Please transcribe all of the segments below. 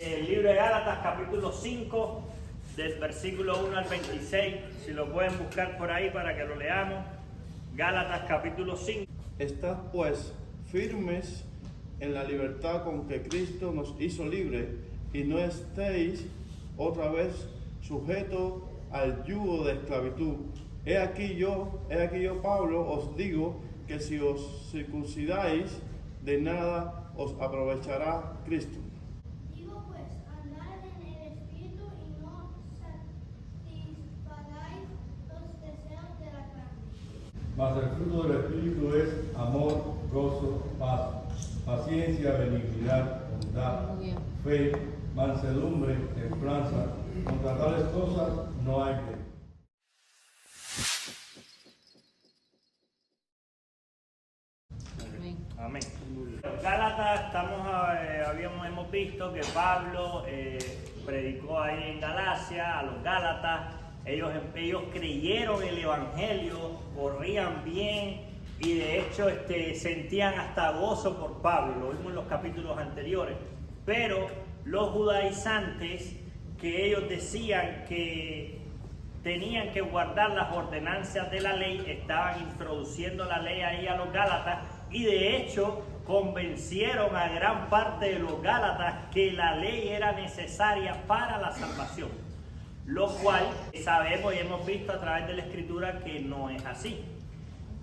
El libro de Gálatas, capítulo 5, del versículo 1 al 26, si lo pueden buscar por ahí para que lo leamos. Gálatas, capítulo 5. Estad pues firmes en la libertad con que Cristo nos hizo libres, y no estéis otra vez sujetos al yugo de esclavitud. He aquí yo, Pablo, os digo que si os circuncidáis, de nada os aprovechará Cristo. Digo pues, andad en el Espíritu y no satisfagáis los deseos de la carne. Mas el fruto del Espíritu es amor, gozo, paz, paciencia, benignidad, bondad, fe, mansedumbre, templanza. Contra tales cosas no hay ley. Amén. Gálatas, hemos visto que Pablo predicó ahí en Galacia a los Gálatas. Ellos creyeron el Evangelio, corrían bien y de hecho sentían hasta gozo por Pablo. Lo vimos en los capítulos anteriores. Pero los judaizantes, que ellos decían que tenían que guardar las ordenanzas de la ley, estaban introduciendo la ley ahí a los Gálatas y de hecho convencieron a gran parte de los Gálatas que la ley era necesaria para la salvación, lo cual sabemos y hemos visto a través de la Escritura que no es así.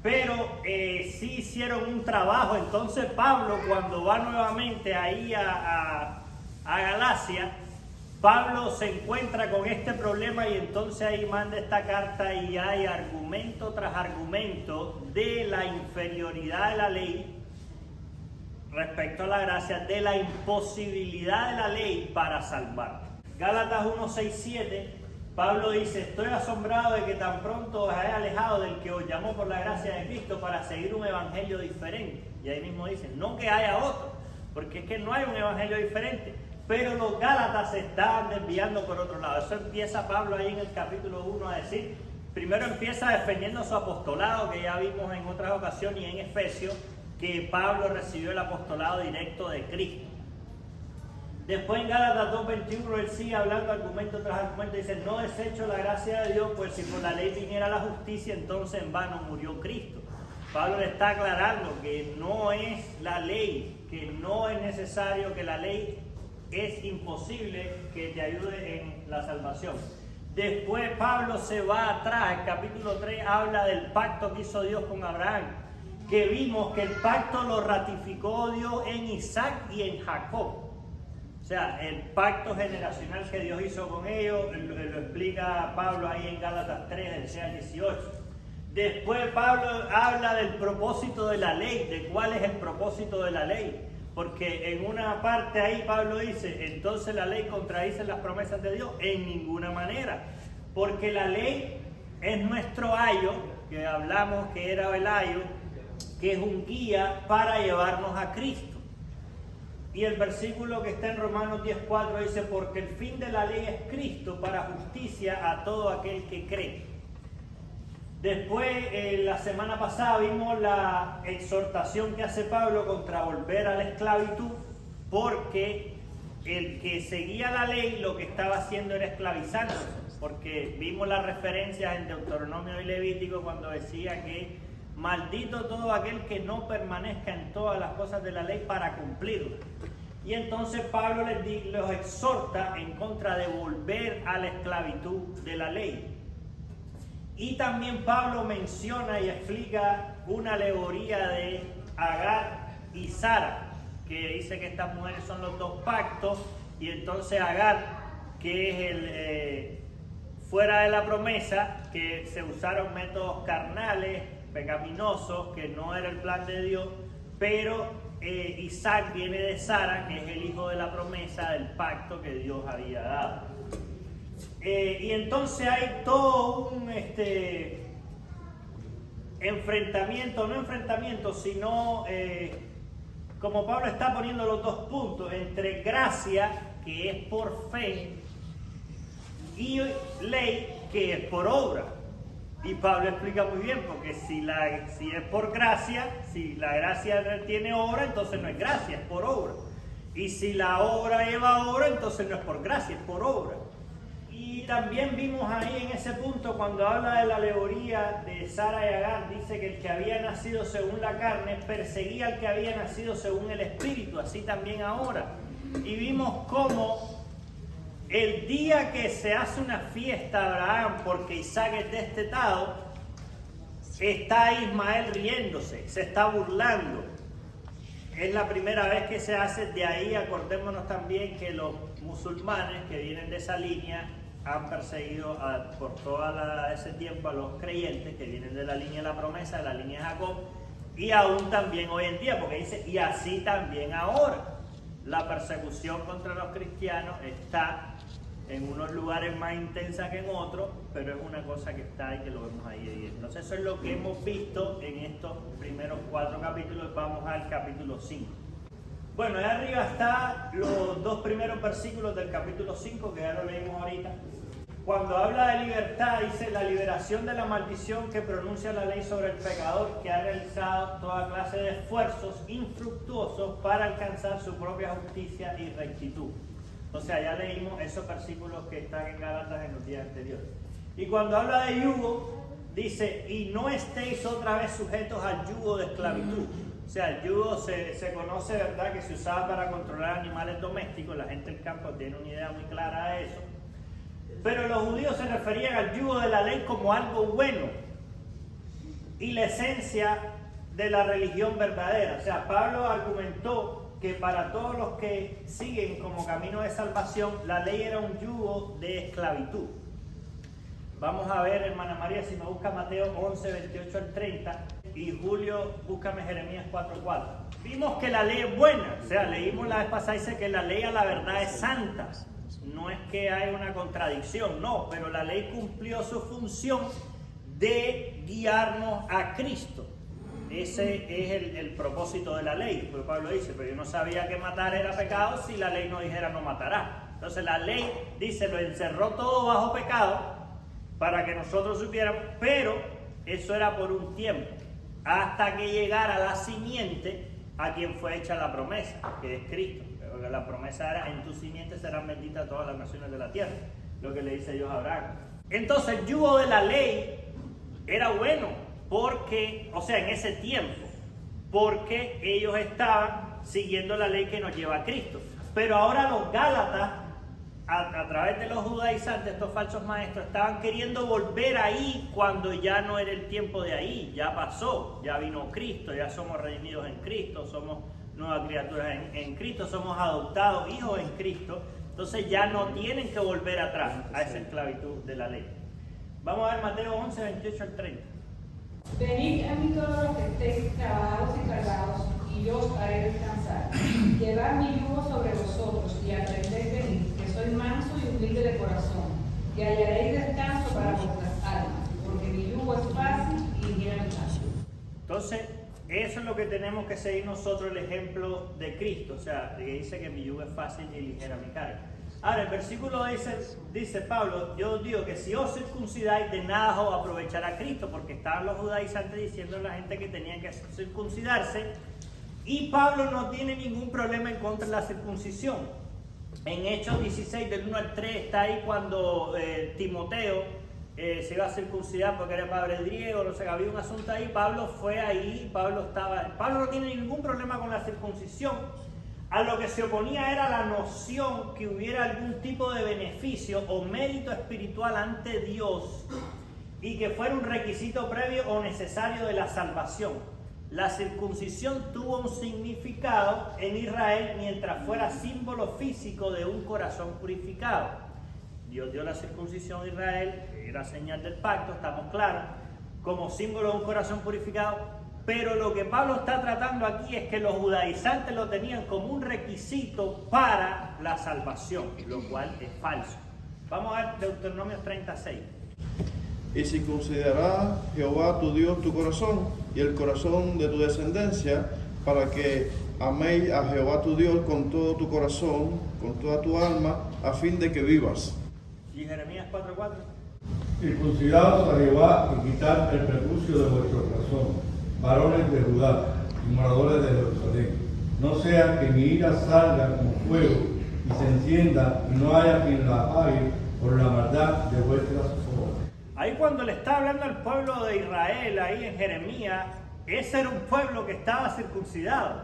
Pero sí hicieron un trabajo. Entonces Pablo, cuando va nuevamente ahí a Galacia, Pablo se encuentra con este problema y entonces ahí manda esta carta y hay argumento tras argumento de la inferioridad de la ley respecto a la gracia, de la imposibilidad de la ley para salvar. Gálatas 1, 6, 7, Pablo dice: estoy asombrado de que tan pronto os hayáis alejado del que os llamó por la gracia de Cristo para seguir un evangelio diferente. Y ahí mismo dice, no que haya otro, porque es que no hay un evangelio diferente. Pero los Gálatas se estaban desviando por otro lado. Eso empieza Pablo ahí en el capítulo 1 a decir. Primero empieza defendiendo su apostolado, que ya vimos en otras ocasiones, y en Efesios, que Pablo recibió el apostolado directo de Cristo. Después en Gálatas 2:21 él sigue hablando argumento tras argumento. Dice: no desecho la gracia de Dios, pues si por la ley viniera la justicia, entonces en vano murió Cristo. Pablo le está aclarando que no es la ley, que no es necesario, que la ley es imposible que te ayude en la salvación. Después Pablo se va atrás, el capítulo 3 habla del pacto que hizo Dios con Abraham, que vimos que el pacto lo ratificó Dios en Isaac y en Jacob. O sea, el pacto generacional que Dios hizo con ellos, lo explica Pablo ahí en Gálatas 3, del 6 al 18. Después Pablo habla del propósito de la ley, de cuál es el propósito de la ley. Porque en una parte ahí Pablo dice: entonces la ley contradice las promesas de Dios. En ninguna manera. Porque la ley es nuestro ayo, que hablamos que era el ayo, que es un guía para llevarnos a Cristo. Y el versículo que está en Romanos 10:4 dice: porque el fin de la ley es Cristo para justicia a todo aquel que cree. Después, la semana pasada vimos la exhortación que hace Pablo contra volver a la esclavitud, porque el que seguía la ley lo que estaba haciendo era esclavizándose, porque vimos las referencias en Deuteronomio y Levítico cuando decía que maldito todo aquel que no permanezca en todas las cosas de la ley para cumplirlas. Y entonces Pablo los exhorta en contra de volver a la esclavitud de la ley. Y también Pablo menciona y explica una alegoría de Agar y Sara, que dice que estas mujeres son los dos pactos, y entonces Agar, que es el fuera de la promesa, que se usaron métodos carnales, pecaminosos, que no era el plan de Dios, pero Isaac viene de Sara, que es el hijo de la promesa del pacto que Dios había dado. Y entonces hay todo un enfrentamiento, sino como Pablo está poniendo los dos puntos, entre gracia, que es por fe, y ley, que es por obra. Y Pablo explica muy bien, porque si es por gracia, si la gracia tiene obra, entonces no es gracia, es por obra. Y si la obra lleva obra, entonces no es por gracia, es por obra. Y también vimos ahí en ese punto, cuando habla de la alegoría de Sara y Agar, dice que el que había nacido según la carne perseguía al que había nacido según el Espíritu, así también ahora. Y vimos cómo el día que se hace una fiesta a Abraham porque Isaac es destetado, está Ismael riéndose, se está burlando. Es la primera vez que se hace. De ahí acordémonos también que los musulmanes que vienen de esa línea han perseguido por todo ese tiempo a los creyentes que vienen de la línea de la promesa, de la línea de Jacob, y aún también hoy en día, porque dice, y así también ahora. La persecución contra los cristianos está en unos lugares más intensa que en otros, pero es una cosa que está y que lo vemos ahí. Entonces eso es lo que hemos visto en estos primeros 4 capítulos. Vamos al capítulo 5. Bueno, ahí arriba están los 2 primeros versículos del capítulo 5, que ya lo leímos ahorita. Cuando habla de libertad, dice la liberación de la maldición que pronuncia la ley sobre el pecador que ha realizado toda clase de esfuerzos infructuosos para alcanzar su propia justicia y rectitud. O sea, ya leímos esos versículos que están en Gálatas en los días anteriores. Y cuando habla de yugo, dice, y no estéis otra vez sujetos al yugo de esclavitud. O sea, el yugo se conoce, ¿verdad?, que se usaba para controlar animales domésticos. La gente del campo tiene una idea muy clara de eso. Pero los judíos se referían al yugo de la ley como algo bueno y la esencia de la religión verdadera. O sea, Pablo argumentó que para todos los que siguen como camino de salvación, la ley era un yugo de esclavitud. Vamos a ver, hermana María, si me busca Mateo 11, 28 al 30, y Julio, búscame Jeremías 4, 4. Vimos que la ley es buena, o sea, leímos la vez pasada, dice que la ley a la verdad es santa. No es que hay una contradicción, no, pero la ley cumplió su función de guiarnos a Cristo. Ese es el propósito de la ley. Pues Pablo dice, pero yo no sabía que matar era pecado si la ley no dijera no matarás. Entonces la ley, dice, lo encerró todo bajo pecado para que nosotros supiéramos, pero eso era por un tiempo, hasta que llegara la simiente a quien fue hecha la promesa, que es Cristo. Porque la promesa era, en tu simiente serán benditas todas las naciones de la tierra, lo que le dice Dios a Abraham. Entonces el yugo de la ley era bueno, porque, o sea, en ese tiempo, porque ellos estaban siguiendo la ley que nos lleva a Cristo. Pero ahora los Gálatas, a través de los judaizantes, estos falsos maestros, estaban queriendo volver ahí cuando ya no era el tiempo de ahí, ya pasó, ya vino Cristo, ya somos redimidos en Cristo, somos nuevas criaturas en Cristo, somos adoptados hijos en Cristo, entonces ya no tienen que volver atrás a esa esclavitud de la ley. Vamos a ver Mateo 11, 28 al 30. Venid a mí todos los que estéis trabajados y cargados, y yo os haré descansar. Llevad mi yugo sobre vosotros y aprended de mí, que soy manso y humilde de corazón, y hallaréis descanso para vuestras almas, porque mi yugo es fácil y ligera mi carga. Entonces, eso es lo que tenemos que seguir nosotros, el ejemplo de Cristo, o sea, que dice que mi yugo es fácil y ligera mi carga. Ahora, el versículo dice Pablo, yo os digo que si os circuncidáis, de nada os aprovechará Cristo, porque estaban los judaizantes diciendo a la gente que tenían que circuncidarse, y Pablo no tiene ningún problema en contra de la circuncisión. En Hechos 16, del 1 al 3, está ahí cuando Timoteo se iba a circuncidar porque era padre griego, no sé, había un asunto ahí, Pablo fue ahí, Pablo no tiene ningún problema con la circuncisión. A lo que se oponía era la noción que hubiera algún tipo de beneficio o mérito espiritual ante Dios y que fuera un requisito previo o necesario de la salvación. La circuncisión tuvo un significado en Israel mientras fuera símbolo físico de un corazón purificado. Dios dio la circuncisión a Israel, era señal del pacto, estamos claros, como símbolo de un corazón purificado, pero lo que Pablo está tratando aquí es que los judaizantes lo tenían como un requisito para la salvación, lo cual es falso. Vamos a ver Deuteronomio 36. Y circuncidará Jehová tu Dios tu corazón y el corazón de tu descendencia, para que améis a Jehová tu Dios con todo tu corazón, con toda tu alma, a fin de que vivas. ¿Y Jeremías 4:4? Circuncidaos a Jehová y quitad el prepucio de vuestro corazón, varones de Judá y moradores de Jerusalén, no sea que mi ira salga como fuego y se encienda y no haya quien la apague por la maldad de vuestras obras. Ahí cuando le está hablando al pueblo de Israel, ahí en Jeremías, ese era un pueblo que estaba circuncidado,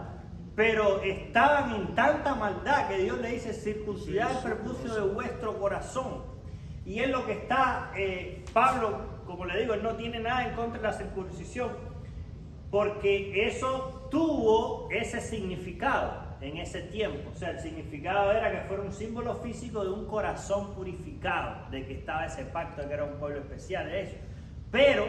pero estaban en tanta maldad que Dios le dice: circuncidad el prepucio de vuestro corazón. Y es lo que está, Pablo, como le digo, él no tiene nada en contra de la circuncisión, porque eso tuvo ese significado en ese tiempo. O sea, el significado era que fuera un símbolo físico de un corazón purificado, de que estaba ese pacto, que era un pueblo especial de ellos. Pero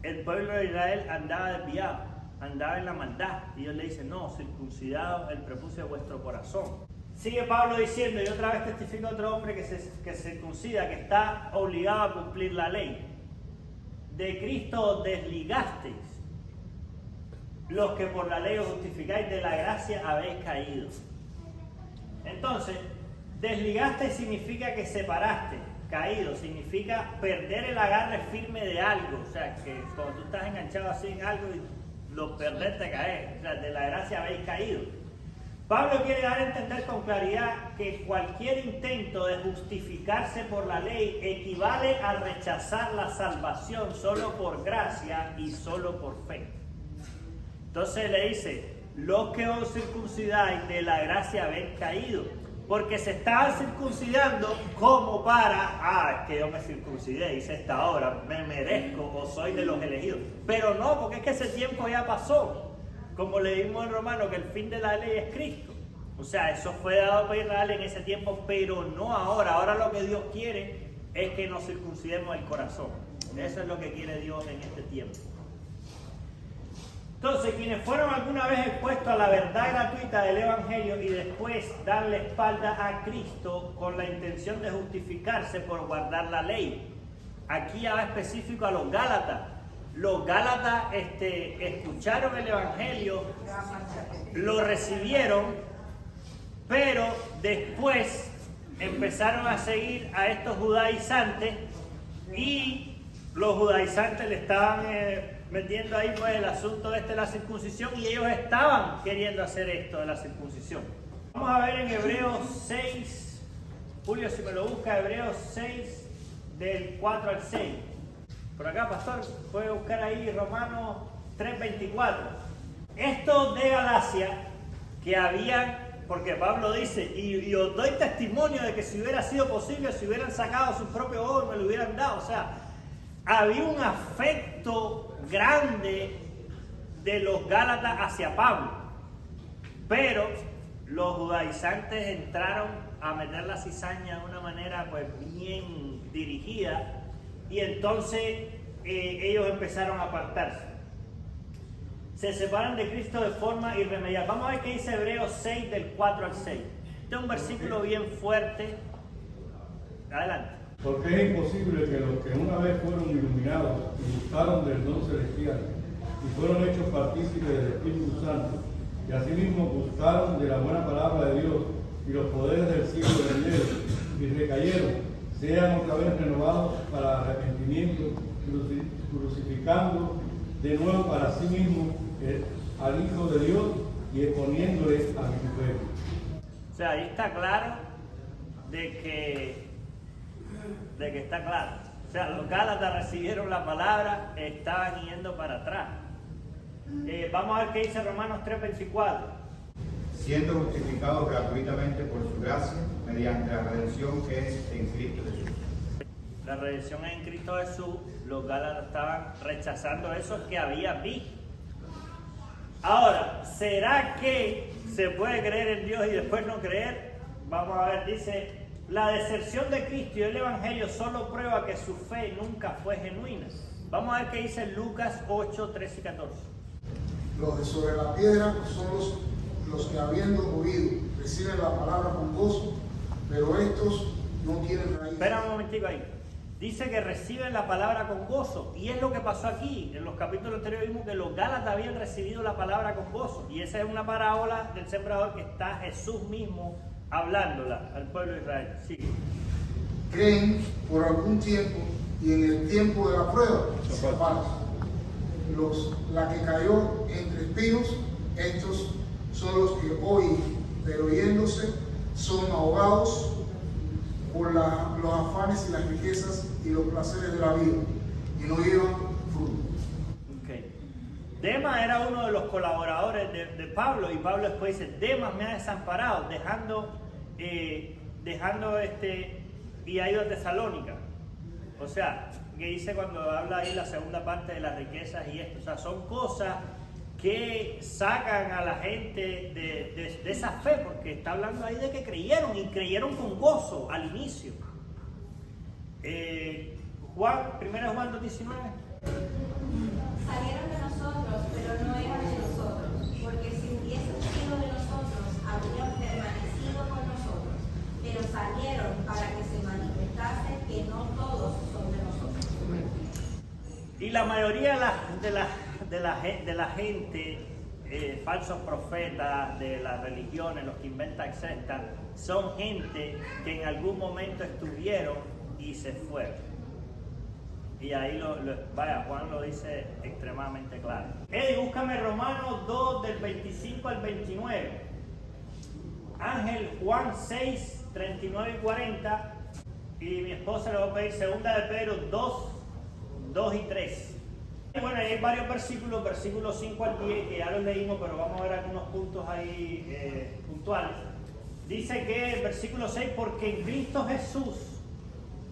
el pueblo de Israel andaba desviado, andaba en la maldad. Y Dios le dice: no, circuncidado el prepucio de vuestro corazón. Sigue Pablo diciendo, y otra vez testifica otro hombre que circuncida, que está obligado a cumplir la ley. De Cristo os desligasteis, los que por la ley os justificáis, de la gracia habéis caído. Entonces, desligaste significa que separaste, caído significa perder el agarre firme de algo. O sea, que cuando tú estás enganchado así en algo y lo perdés, te caes. O sea, de la gracia habéis caído. Pablo quiere dar a entender con claridad que cualquier intento de justificarse por la ley equivale a rechazar la salvación solo por gracia y solo por fe. Entonces le dice: los que os circuncidáis, de la gracia habéis caído, porque se estaban circuncidando como para, que yo me circuncidé, hice esta obra, me merezco o soy de los elegidos. Pero no, porque es que ese tiempo ya pasó. Como leímos en Romanos, que el fin de la ley es Cristo. O sea, eso fue dado para Israel en ese tiempo, pero no ahora. Ahora lo que Dios quiere es que nos circuncidemos el corazón. Eso es lo que quiere Dios en este tiempo. Entonces, quienes fueron alguna vez expuestos a la verdad gratuita del Evangelio y después darle espalda a Cristo con la intención de justificarse por guardar la ley. Aquí ya va específico a los Gálatas. Los Gálatas escucharon el Evangelio, lo recibieron, pero después empezaron a seguir a estos judaizantes y los judaizantes le estaban metiendo ahí pues el asunto de la circuncisión, y ellos estaban queriendo hacer esto de la circuncisión. Vamos a ver en Hebreos 6, Julio, si me lo busca, Hebreos 6 del 4 al 6. Por acá, pastor, puede buscar ahí Romanos 3:24. Estos de Galacia que habían, porque Pablo dice, y os doy testimonio de que si hubiera sido posible, si hubieran sacado su propio oro, me lo hubieran dado. O sea, había un afecto grande de los Gálatas hacia Pablo. Pero los judaizantes entraron a meter la cizaña de una manera pues bien dirigida. Y entonces ellos empezaron a apartarse. Se separan de Cristo de forma irremediable. Vamos a ver qué dice Hebreos 6 del 4 al 6. Este es un versículo bien fuerte. Adelante. Porque es imposible que los que una vez fueron iluminados y gustaron del don celestial y fueron hechos partícipes del Espíritu Santo y asimismo gustaron de la buena palabra de Dios y los poderes del siglo venidero y recayeron, sean otra vez renovados para arrepentimiento, crucificando de nuevo para sí mismo al Hijo de Dios y exponiéndole a vituperio. O sea, ahí está claro de que está claro. O sea, los Gálatas recibieron la palabra, estaban yendo para atrás. Vamos a ver qué dice Romanos 3:24. Siendo justificados gratuitamente por su gracia, mediante la redención que es en Cristo Jesús. La redención es en Cristo Jesús. Los Gálatas estaban rechazando eso que habían visto. Ahora, ¿será que se puede creer en Dios y después no creer? Vamos a ver, dice: la deserción de Cristo y el Evangelio solo prueba que su fe nunca fue genuina. Vamos a ver qué dice Lucas 8, 13 y 14. Los de sobre la piedra son los que habiendo oído reciben la palabra con gozo, pero estos no tienen raíz. Espera un momentico ahí. Dice que reciben la palabra con gozo, y es lo que pasó aquí. En los capítulos anteriores vimos que los Gálatas habían recibido la palabra con gozo, y esa es una parábola del sembrador que está Jesús mismo hablándola al pueblo de Israel. Sigue. Creen por algún tiempo, y en el tiempo de la prueba se apartan. La que cayó entre espinos, estos son los que oyen, pero yéndose son ahogados por los afanes y las riquezas y los placeres de la vida, y no llevan fruto. Okay. Demas era uno de los colaboradores de Pablo, y Pablo después dice, Demas me ha desamparado, dejando y ha ido a Tesalónica. O sea, que dice cuando habla ahí la segunda parte de las riquezas y esto, o sea, son cosas que sacan a la gente de esa fe, porque está hablando ahí de que creyeron, y creyeron con gozo al inicio. Juan, 1 Juan 2:19. Salieron de nosotros, pero no eran de nosotros, porque si hubiesen sido de nosotros, habrían permanecido con nosotros, pero salieron para que se manifestase que no todos son de nosotros. Y la mayoría de la gente, falsos profetas de las religiones, los que inventan sectas, son gente que en algún momento estuvieron y se fueron. Y ahí vaya, Juan lo dice extremadamente claro. Eddie, búscame Romanos 2 del 25 al 29. Ángel, Juan 6, 39 y 40. Y mi esposa le va a pedir 2 de Pedro 2 y 3. Y bueno, hay varios versículos, versículos 5 al 10, que ya los leímos, pero vamos a ver algunos puntos ahí puntuales. Dice que, versículo 6, porque en Cristo Jesús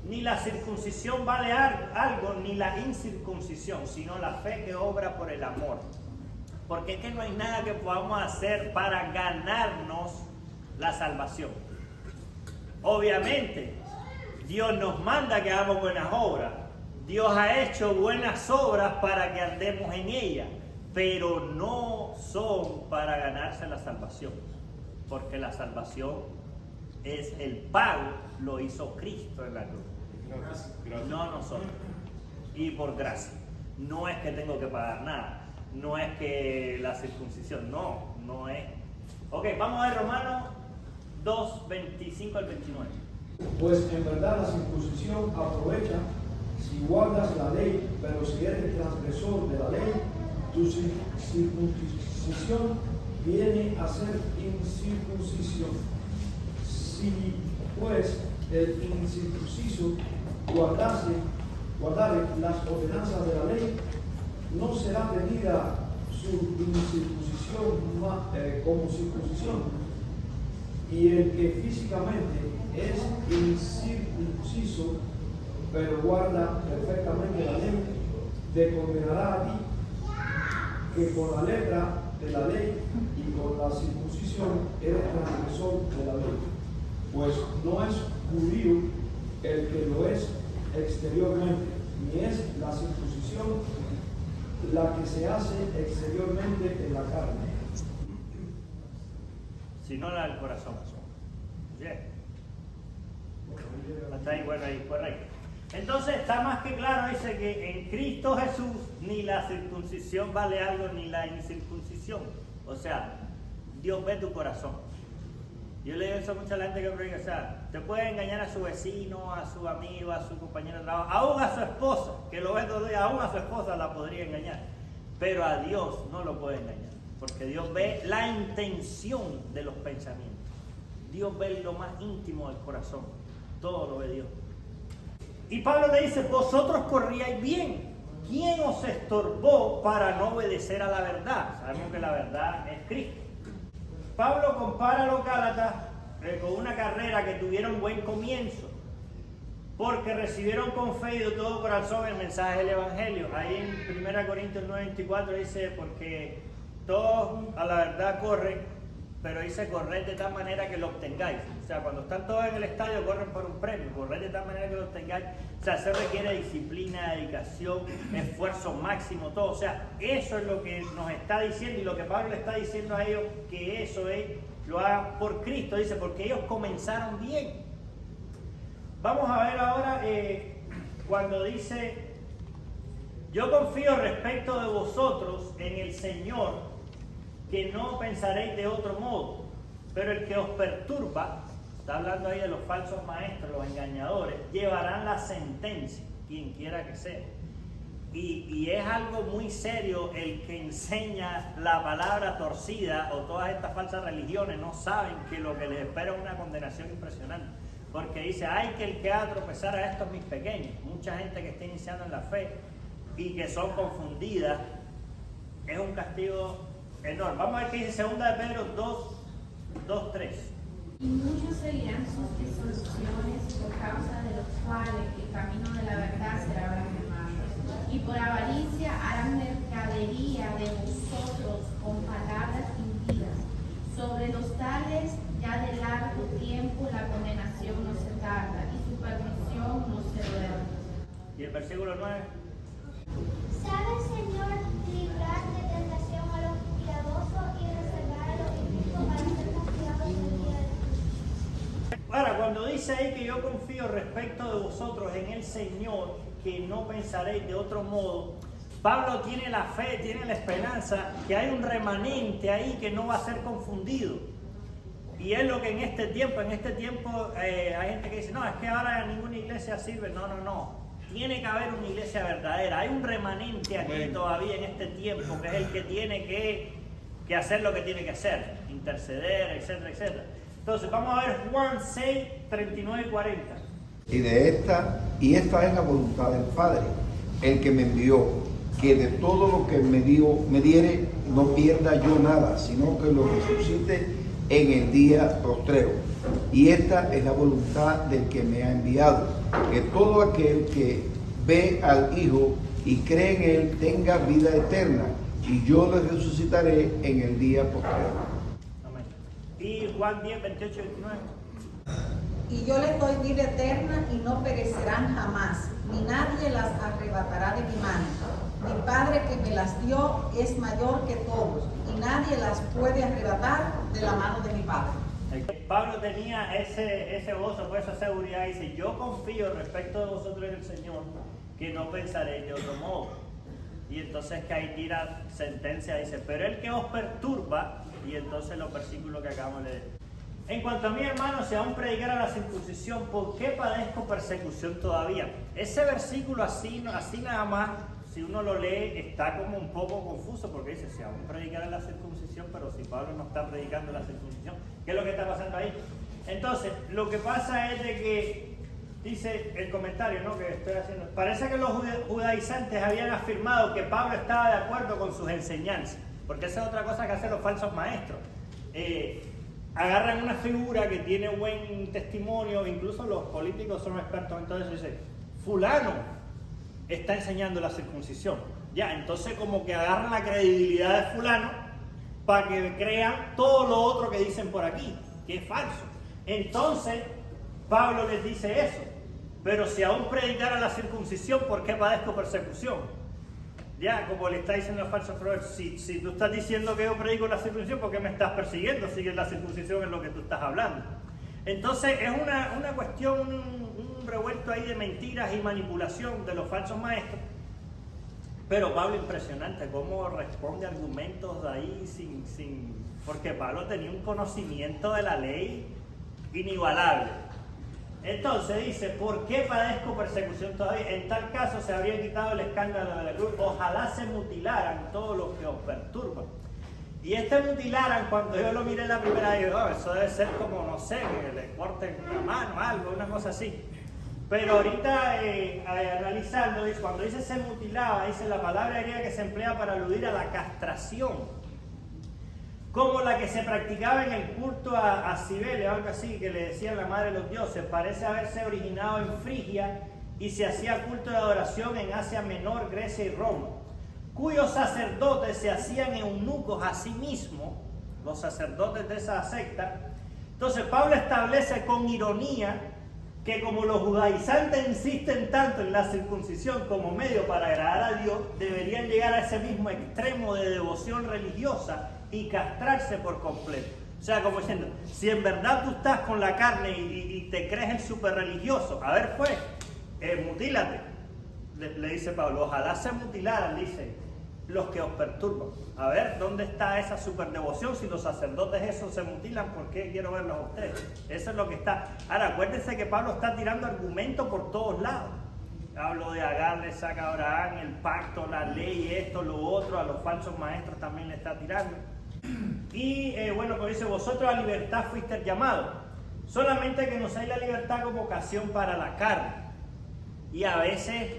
ni la circuncisión vale algo, ni la incircuncisión, sino la fe que obra por el amor. Porque es que no hay nada que podamos hacer para ganarnos la salvación. Obviamente, Dios nos manda que hagamos buenas obras. Dios ha hecho buenas obras para que andemos en ellas, pero no son para ganarse la salvación. Porque la salvación es el pago, lo hizo Cristo en la cruz. No nosotros. Y por gracia. No es que tengo que pagar nada. No es que la circuncisión. No es. Ok, vamos a ver Romanos 2, 25 al 29. Pues en verdad la circuncisión aprovecha si guardas la ley, pero si eres transgresor de la ley, tu circuncisión viene a ser incircuncisión. Si pues el incircunciso guardare las ordenanzas de la ley, no será tenida su incircuncisión como circuncisión. Y el que físicamente es incircunciso, pero guarda perfectamente la ley, te condenará a ti, que con la letra de la ley y con la circuncisión eres transgresor de la ley. Pues no es judío el que lo es exteriormente, ni es la circuncisión la que se hace exteriormente en la carne, sino la del corazón. Bien. Hasta ahí, bueno, ahí, correcto. Entonces está más que claro, dice que en Cristo Jesús ni la circuncisión vale algo, ni la incircuncisión. O sea, Dios ve tu corazón. Yo le digo eso a mucha gente que predica, o sea, te puede engañar a su vecino, a su amigo, a su compañero de trabajo, aún a su esposa, que lo ve todos los días, aún a su esposa la podría engañar. Pero a Dios no lo puede engañar, porque Dios ve la intención de los pensamientos. Dios ve lo más íntimo del corazón, todo lo ve Dios. Y Pablo le dice, vosotros corríais bien. ¿Quién os estorbó para no obedecer a la verdad? Sabemos que la verdad es Cristo. Pablo compara a los Gálatas con una carrera que tuvieron buen comienzo, porque recibieron con fe y de todo corazón el mensaje del Evangelio. Ahí en 1 Corintios 9:24 dice, porque todos a la verdad corren, pero dice corred de tal manera que lo obtengáis. O sea, cuando están todos en el estadio corren por un premio, corred de tal manera que lo obtengáis. O sea, se requiere disciplina, dedicación, esfuerzo máximo, todo. O sea, eso es lo que nos está diciendo y lo que Pablo le está diciendo a ellos, que eso es, lo hagan por Cristo, dice, porque ellos comenzaron bien. Vamos a ver ahora cuando dice, yo confío respecto de vosotros en el Señor, que no pensaréis de otro modo, pero el que os perturba, está hablando ahí de los falsos maestros, los engañadores, llevarán la sentencia, quien quiera que sea. Y es algo muy serio el que enseña la palabra torcida o todas estas falsas religiones no saben que lo que les espera es una condenación impresionante. Porque dice, ay, que el que haga tropezar a estos mis pequeños. Mucha gente que está iniciando en la fe y que son confundidas, es un castigo enorme. Vamos a ver qué dice 2 de Pedro 2:3. Y muchos seguirán sus disoluciones por causa de los cuales el camino de la verdad será blasfemado. Y por avaricia harán mercadería de vosotros con palabras impías. Sobre los tales ya de largo tiempo la condenación no se tarda y su perdición no se duerme. Y el versículo 9. ¿Sabe el Señor librar de tentación a los piadosos y reservar a los impíos para ser castigados en el día del juicio? Ahora, cuando dice ahí que yo confío respecto de vosotros en el Señor, que no pensaréis de otro modo, Pablo tiene la fe, tiene la esperanza que hay un remanente ahí que no va a ser confundido. Y es lo que en este tiempo hay gente que dice, no, es que ahora ninguna iglesia sirve. No. Tiene que haber una iglesia verdadera. Hay un remanente aquí todavía en este tiempo que es el que tiene que hacer lo que tiene que hacer, interceder, etcétera, etcétera. Entonces vamos a ver Juan 6, 39 y 40. Y esta es la voluntad del Padre, el que me envió, que de todo lo que me diere no pierda yo nada, sino que lo resucite en el día postrero. Y esta es la voluntad del que me ha enviado, que todo aquel que ve al Hijo y cree en Él tenga vida eterna, y yo le resucitaré en el día postrero. Amén. Y Juan 10, 28 y 29. Y yo les doy vida eterna y no perecerán jamás, ni nadie las arrebatará de mi mano. Mi Padre que me las dio es mayor que todos, y nadie las puede arrebatar de la mano de mi Padre. Pablo tenía ese gozo, pues esa seguridad, y dice, yo confío respecto de vosotros en el Señor, que no pensaréis de otro modo. Y entonces que ahí tira sentencia, dice, pero el que os perturba, y entonces los versículos que acabamos de leer. En cuanto a mí, hermanos, si aún predicara la circuncisión, ¿por qué padezco persecución todavía? Ese versículo así nada más, si uno lo lee, está como un poco confuso, porque dice, si aún predicara la circuncisión, pero si Pablo no está predicando la circuncisión, ¿qué es lo que está pasando ahí? Entonces, lo que pasa es de que, dice el comentario, ¿no?, que estoy haciendo, parece que los judaizantes habían afirmado que Pablo estaba de acuerdo con sus enseñanzas, porque esa es otra cosa que hacen los falsos maestros. Agarran una figura que tiene buen testimonio, incluso los políticos son expertos en todo eso, y dicen, fulano está enseñando la circuncisión. Ya, entonces como que agarran la credibilidad de fulano para que crean todo lo otro que dicen por aquí, que es falso. Entonces, Pablo les dice eso, pero si aún predicara la circuncisión, ¿por qué padezco persecución? Ya, como le está diciendo el falso profeta, si tú estás diciendo que yo predico la circuncisión, ¿por qué me estás persiguiendo si la circuncisión es lo que tú estás hablando? Entonces es una cuestión, un revuelto ahí de mentiras y manipulación de los falsos maestros. Pero Pablo, impresionante cómo responde argumentos ahí porque Pablo tenía un conocimiento de la ley inigualable. Entonces dice, ¿por qué padezco persecución todavía? En tal caso se habría quitado el escándalo de la cruz. Ojalá se mutilaran todos los que os perturban. Y mutilaran, cuando yo lo miré la primera vez, digo, eso debe ser como, no sé, que le corten la mano, algo, una cosa así. Pero ahorita analizando, dice, cuando dice se mutilaba, dice la palabra griega que se emplea para aludir a la castración, como la que se practicaba en el culto a Cibele o algo así, que le decían la madre de los dioses. Parece haberse originado en Frigia y se hacía culto de adoración en Asia Menor, Grecia y Roma, cuyos sacerdotes se hacían eunucos a sí mismos, los sacerdotes de esa secta. Entonces Pablo establece con ironía que como los judaizantes insisten tanto en la circuncisión como medio para agradar a Dios, deberían llegar a ese mismo extremo de devoción religiosa y castrarse por completo. O sea, como diciendo, si en verdad tú estás con la carne y te crees el súper religioso, a ver pues, mutílate, le dice Pablo, ojalá se mutilaran, dice, los que os perturban. A ver, ¿dónde está esa super devoción? Si los sacerdotes esos se mutilan, ¿por qué quiero verlos a ustedes? Eso es lo que está. Ahora, acuérdense que Pablo está tirando argumentos por todos lados. hablo de Agar, le saca a Abraham, el pacto, la ley, esto, lo otro, a los falsos maestros también le está tirando. Y bueno, pues dice, vosotros a libertad fuisteis llamados, solamente que no usáis la libertad como ocasión para la carne. Y a veces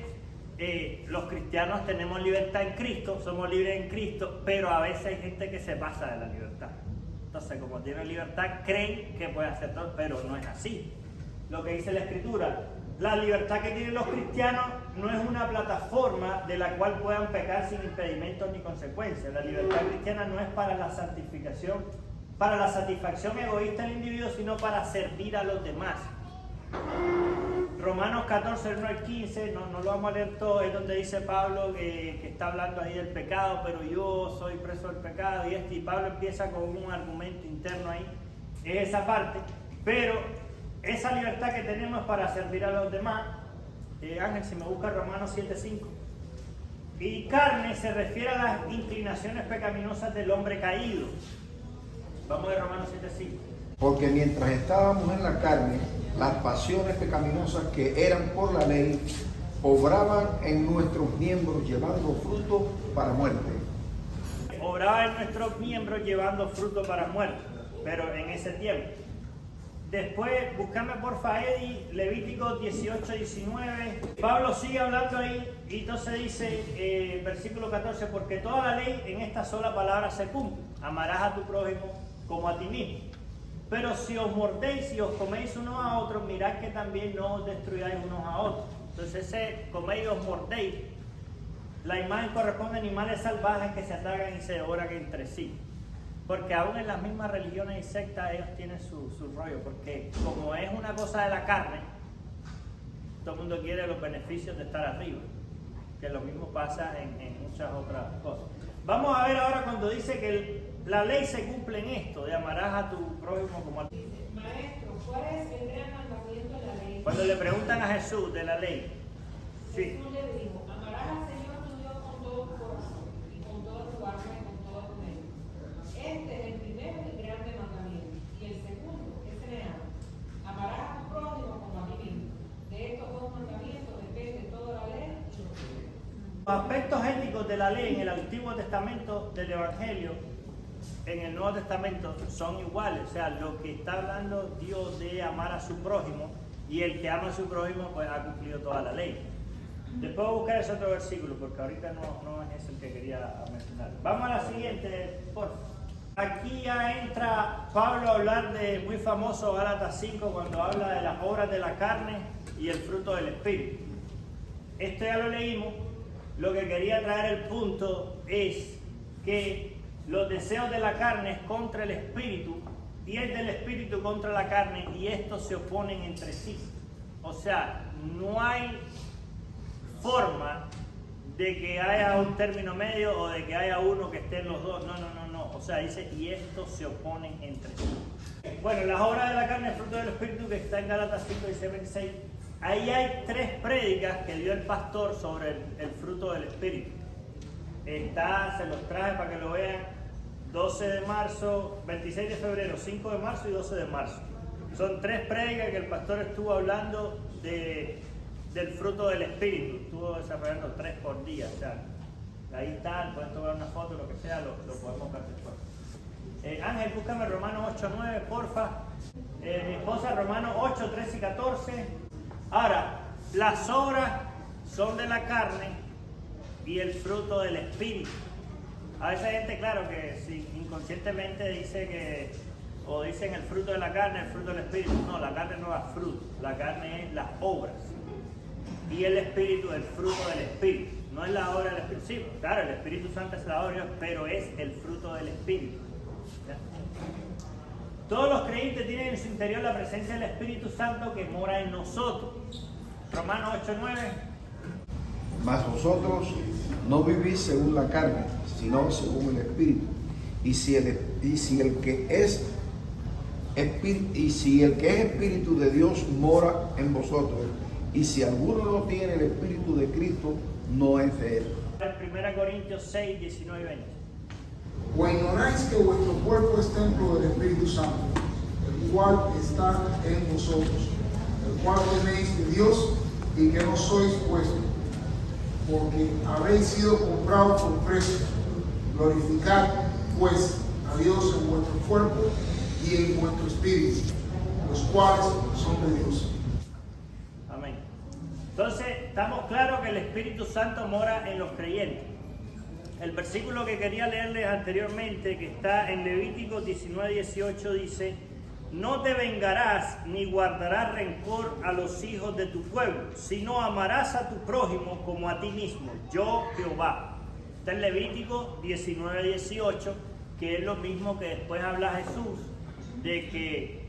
los cristianos tenemos libertad en Cristo, somos libres en Cristo, pero a veces hay gente que se pasa de la libertad. Entonces, como tienen libertad, creen que pueden hacer todo, pero no es así. Lo que dice la Escritura, la libertad que tienen los cristianos no es una plataforma de la cual puedan pecar sin impedimentos ni consecuencias. La libertad cristiana no es para la santificación, para la satisfacción egoísta del individuo, sino para servir a los demás. Romanos 14, 1 al 15, no lo vamos a leer todo, es donde dice Pablo que está hablando ahí del pecado, pero yo soy preso del pecado y Pablo empieza con un argumento interno ahí, es esa parte, pero esa libertad que tenemos es para servir a los demás. Ángel, si me busca Romanos 7:5. Y carne se refiere a las inclinaciones pecaminosas del hombre caído. Vamos a Romanos 7:5. Porque mientras estábamos en la carne, las pasiones pecaminosas que eran por la ley obraban en nuestros miembros llevando fruto para muerte. Obraba en nuestros miembros llevando fruto para muerte, pero en ese tiempo. Después, buscame porfa, Eddie, Levítico 18-19. Pablo sigue hablando ahí y entonces dice, versículo 14, porque toda la ley en esta sola palabra se cumple. Amarás a tu prójimo como a ti mismo. Pero si os mordéis y os coméis unos a otros, mirad que también no os destruyáis unos a otros. Entonces ese coméis y os mordéis, la imagen corresponde a animales salvajes que se atacan y se devoran entre sí. Porque aún en las mismas religiones y sectas ellos tienen su rollo, porque como es una cosa de la carne, todo el mundo quiere los beneficios de estar arriba, que lo mismo pasa en muchas otras cosas. Vamos a ver ahora cuando dice que la ley se cumple en esto, de amarás a tu prójimo como a ti. Maestro, ¿cuál es el gran mandamiento de la ley? Cuando le preguntan a Jesús de la ley, sí. Jesús le dijo, amarás al Señor tu Dios con todo tu corazón, y con toda tu alma, y con todo tu mente. Este es el primero y grande mandamiento. Y el segundo es semeante: amarás a tu prójimo como a ti mismo. De estos dos mandamientos depende toda la ley y los judíos. Los aspectos éticos de la ley en el Antiguo Testamento del Evangelio, en el Nuevo Testamento son iguales. O sea, lo que está hablando Dios de amar a su prójimo, y el que ama a su prójimo pues ha cumplido toda la ley. Después voy a buscar ese otro versículo porque ahorita no es ese el que quería mencionar. Vamos a la siguiente, por favor. Aquí ya entra Pablo a hablar de muy famoso Gálatas 5 cuando habla de las obras de la carne y el fruto del Espíritu. Esto ya lo leímos. Lo que quería traer el punto es que los deseos de la carne es contra el Espíritu y el del Espíritu contra la carne, y estos se oponen entre sí. O sea, no hay forma de que haya un término medio o de que haya uno que esté en los dos. No. O sea, dice, y estos se oponen entre sí. Bueno, las obras de la carne, el fruto del Espíritu, que está en Gálatas 5, 16. Ahí hay 3 prédicas que dio el pastor sobre el fruto del Espíritu. Se los traje para que lo vean. 12 de marzo, 26 de febrero, 5 de marzo y 12 de marzo. Son 3 prédicas que el pastor estuvo hablando del fruto del Espíritu. Estuvo desarrollando 3 por día. O sea, ahí está, pueden tomar una foto, lo que sea, lo podemos ver después. Ángel, búscame Romanos 8:9, porfa. Mi esposa, Romanos 8, 13 y 14. Ahora, las obras son de la carne y el fruto del Espíritu. A veces hay gente, claro, que si inconscientemente dice que, o dicen el fruto de la carne, el fruto del Espíritu. No, la carne no da fruto, la carne es las obras. Y el Espíritu, el fruto del Espíritu. No es la obra del Espíritu. Sí, claro, el Espíritu Santo es la obra, pero es el fruto del Espíritu. ¿Ya? Todos los creyentes tienen en su interior la presencia del Espíritu Santo que mora en nosotros. Romanos 8:9. Mas vosotros no vivís según la carne, sino según el Espíritu. Y si el que es Espíritu de Dios mora en vosotros, y si alguno no tiene el Espíritu de Cristo, no es de él. 1 Corintios 6, 19 y 20. ¿O ignoráis que vuestro cuerpo es templo del Espíritu Santo, el cual está en vosotros, el cual tenéis de Dios, y que no sois vuestros, porque habéis sido comprados por precio. Glorificad, pues, a Dios en vuestro cuerpo y en vuestro espíritu, los cuales son de Dios. Amén. Entonces, estamos claros que el Espíritu Santo mora en los creyentes. El versículo que quería leerles anteriormente, que está en Levítico 19:18, dice: no te vengarás ni guardarás rencor a los hijos de tu pueblo, sino amarás a tu prójimo como a ti mismo, yo Jehová. Está en Levítico 19:18, que es lo mismo que después habla Jesús, de que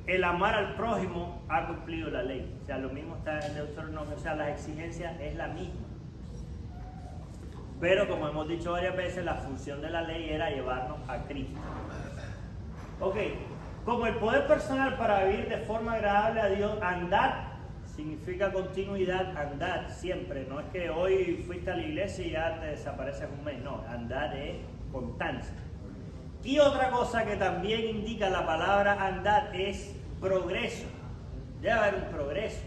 el amar al prójimo ha cumplido la ley. O sea, lo mismo está en Deuteronomio, o sea, las exigencias es la misma. Pero como hemos dicho varias veces, la función de la ley era llevarnos a Cristo. Ok, como el poder personal para vivir de forma agradable a Dios, andad significa continuidad, andad siempre. No es que hoy fuiste a la iglesia y ya te desapareces un mes, no, andad es constancia. Y otra cosa que también indica la palabra andad es progreso. Debe haber un progreso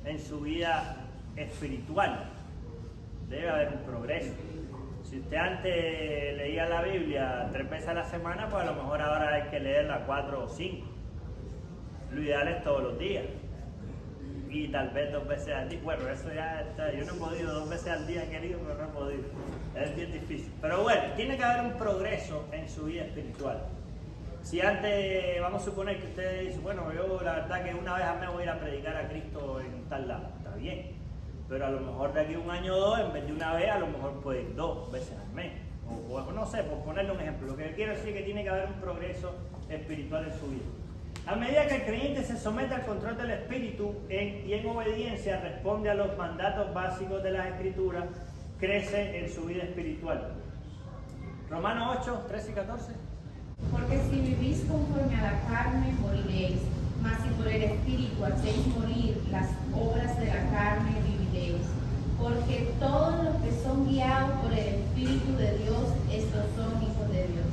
en su vida espiritual. Debe haber un progreso. Si usted antes leía la Biblia 3 veces a la semana, pues a lo mejor ahora hay que leerla 4 o 5. Lo ideal es todos los días. Y tal vez 2 veces al día. Bueno, eso ya está. Yo no he podido 2 veces al día, querido, pero no he podido. Es bien difícil. Pero bueno, tiene que haber un progreso en su vida espiritual. Si antes, vamos a suponer que usted dice, bueno, yo la verdad que una vez al mes voy a ir a predicar a Cristo en tal lado. Está bien. Pero a lo mejor de aquí a 1 año o 2, en vez de una vez, a lo mejor puede ir 2 veces al mes. O no sé, por ponerle un ejemplo. Lo que quiero decir es que tiene que haber un progreso espiritual en su vida. A medida que el creyente se somete al control del Espíritu y en obediencia responde a los mandatos básicos de las Escrituras, crece en su vida espiritual. Romanos 8, 13 y 14. Porque si vivís conforme a la carne, moriréis. Mas si por el Espíritu hacéis morir las obras de la carne, viviréis. Porque todos los que son guiados por el Espíritu de Dios, estos son hijos de Dios.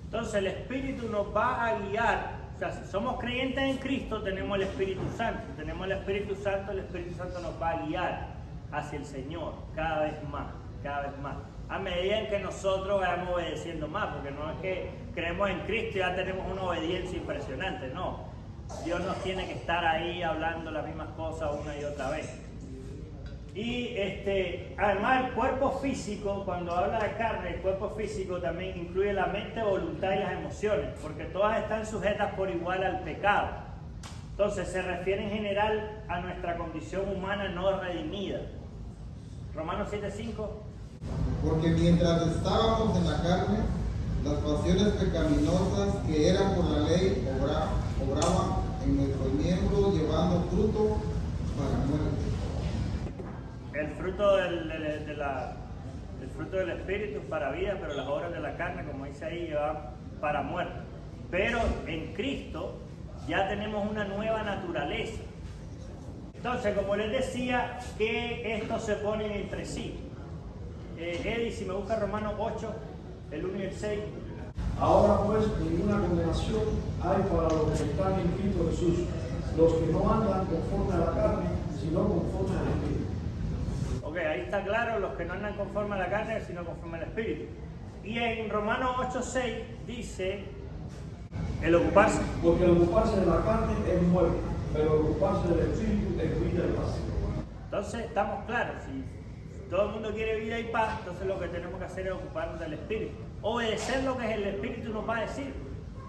Entonces el Espíritu nos va a guiar. O sea, si somos creyentes en Cristo, tenemos el Espíritu Santo. Tenemos el Espíritu Santo nos va a guiar hacia el Señor cada vez más, cada vez más. A medida en que nosotros vayamos obedeciendo más, porque no es que creemos en Cristo y ya tenemos una obediencia impresionante, no. Dios nos tiene que estar ahí hablando las mismas cosas una y otra vez. Y además el cuerpo físico, cuando habla de carne, el cuerpo físico también incluye la mente, voluntad y las emociones, porque todas están sujetas por igual al pecado. Entonces se refiere en general a nuestra condición humana no redimida. Romanos 7:5. Porque mientras estábamos en la carne, las pasiones pecaminosas que eran por la ley obraban en nuestros miembros, llevando fruto para muerte. El fruto el fruto del Espíritu para vida, pero las obras de la carne, como dice ahí, llevan para muerte. Pero en Cristo ya tenemos una nueva naturaleza. Entonces, como les decía, que estos se ponen entre sí. Eddie, si me busca Romanos 8, el 1 y el 6. Ahora pues ninguna condenación hay para los que están en Cristo Jesús, los que no andan conforme a la carne, sino conforme al Espíritu. Ok, ahí está claro, los que no andan conforme a la carne, sino conforme al Espíritu. Y en Romanos 8:6 dice, el ocuparse. Porque el ocuparse de la carne es muerte, pero el ocuparse del Espíritu es vida y paz. Entonces estamos claros, si todo el mundo quiere vida y paz, entonces lo que tenemos que hacer es ocuparnos del Espíritu. Obedecer lo que el Espíritu nos va a decir.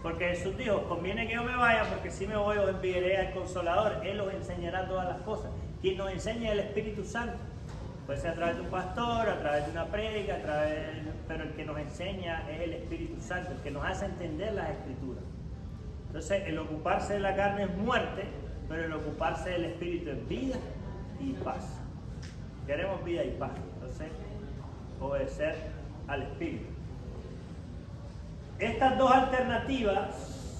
Porque Jesús dijo, conviene que yo me vaya, porque si me voy os enviaré al Consolador. Él os enseñará todas las cosas. Quien nos enseña es el Espíritu Santo. Puede ser a través de un pastor, a través de una prédica, pero el que nos enseña es el Espíritu Santo, el que nos hace entender las Escrituras. Entonces, el ocuparse de la carne es muerte, pero el ocuparse del Espíritu es vida y paz. Queremos vida y paz. Entonces, obedecer al Espíritu. Estas dos alternativas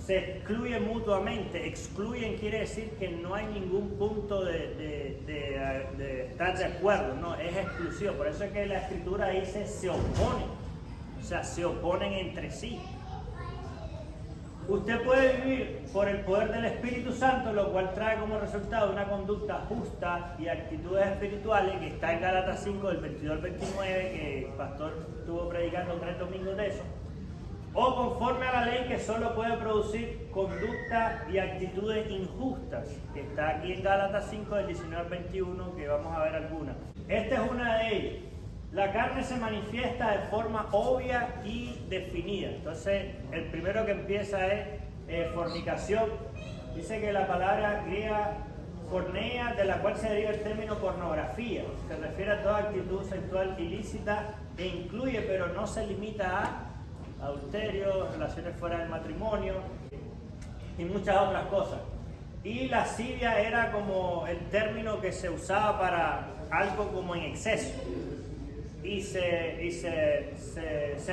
se excluyen mutuamente. Excluyen quiere decir que no hay ningún punto de estar de acuerdo, no, es exclusivo. Por eso es que la Escritura dice se oponen, o sea, se oponen entre sí. Usted puede vivir por el poder del Espíritu Santo, lo cual trae como resultado una conducta justa y actitudes espirituales, que está en Gálatas 5, del 22 al 29, que el pastor estuvo predicando 3 domingos de eso. O conforme a la ley, que solo puede producir conducta y actitudes injustas, que está aquí en Gálatas 5, del 19 al 21, que vamos a ver algunas. Esta es una de ellas. La carne se manifiesta de forma obvia y definida. Entonces, el primero que empieza es fornicación. Dice que la palabra griega porneia, de la cual se deriva el término pornografía, se refiere a toda actitud sexual ilícita e incluye, pero no se limita a adulterio, relaciones fuera del matrimonio y muchas otras cosas. Y lascivia era como el término que se usaba para algo como en exceso. Y se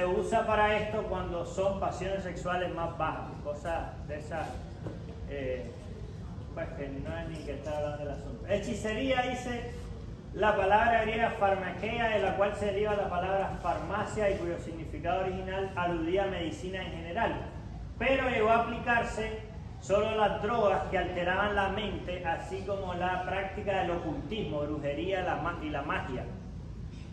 usa para esto cuando son pasiones sexuales más bajas, cosas de esas, pues que no es ni que está hablando del asunto. Hechicería, dice la palabra griega farmakeia, de la cual se deriva la palabra farmacia y cuyo significado original aludía a medicina en general, pero llegó a aplicarse solo a las drogas que alteraban la mente, así como la práctica del ocultismo, brujería y la magia.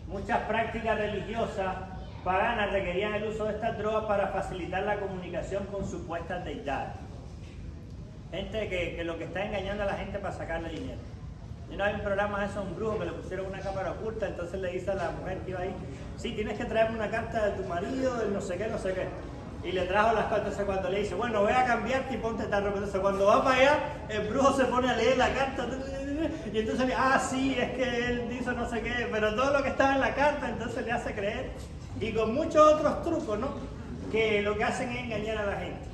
Muchas prácticas religiosas paganas requerían el uso de estas drogas para facilitar la comunicación con supuestas deidades. Gente que lo que está engañando a la gente para sacarle dinero. Y no hay un programa de eso, un brujo que le pusieron una cámara oculta, entonces le dice a la mujer que iba ahí, sí, tienes que traerme una carta de tu marido, del no sé qué, no sé qué. Y le trajo las cartas. Entonces cuando le dice, bueno, voy a cambiarte y ponte tal ropa. Entonces cuando va para allá, el brujo se pone a leer la carta. Y entonces, sí, es que él dice no sé qué, pero todo lo que estaba en la carta, entonces le hace creer. Y con muchos otros trucos, ¿no? Que lo que hacen es engañar a la gente.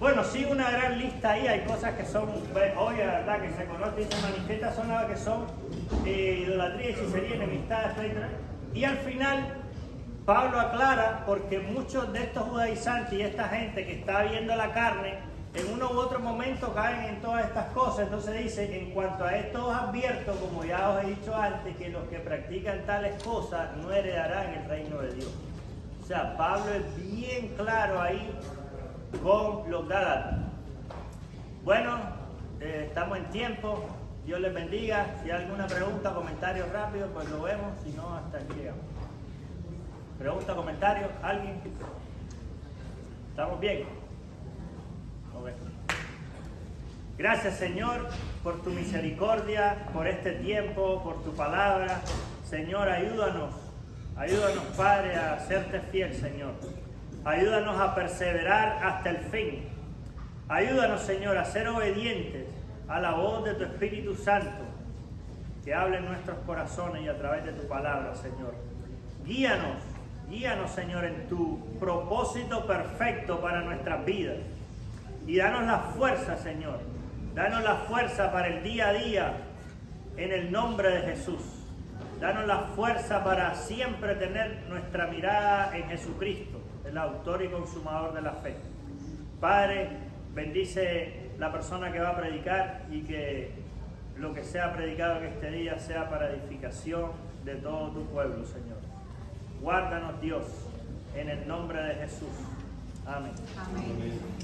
Bueno, sí, una gran lista ahí, hay cosas que son obvias, ¿verdad? Que se conocen y se manifiestan, son las que son idolatría, hechicería, enemistad, etc. Y al final, Pablo aclara, porque muchos de estos judaizantes y esta gente que está viendo la carne, en uno u otro momento caen en todas estas cosas. Entonces dice, en cuanto a esto os advierto, como ya os he dicho antes, que los que practican tales cosas no heredarán el reino de Dios. O sea, Pablo es bien claro ahí con los Gálatas. Bueno, estamos en tiempo. Dios les bendiga. Si hay alguna pregunta, comentario rápido, pues lo vemos. Si no, hasta aquí llegamos. Pregunta, comentario, ¿alguien? ¿Estamos bien? Okay. Gracias, Señor, por tu misericordia, por este tiempo, por tu palabra. Señor, ayúdanos, Padre, a serte fiel, Señor. Ayúdanos a perseverar hasta el fin. Ayúdanos, Señor, a ser obedientes a la voz de tu Espíritu Santo, que hable en nuestros corazones y a través de tu palabra, Señor. Guíanos, Señor, en tu propósito perfecto para nuestras vidas. Y danos la fuerza, Señor. Danos la fuerza para el día a día, en el nombre de Jesús. Danos la fuerza para siempre tener nuestra mirada en Jesucristo, el autor y consumador de la fe. Padre, bendice la persona que va a predicar y que lo que sea predicado en este día sea para edificación de todo tu pueblo, Señor. Guárdanos, Dios, en el nombre de Jesús. Amén. Amén.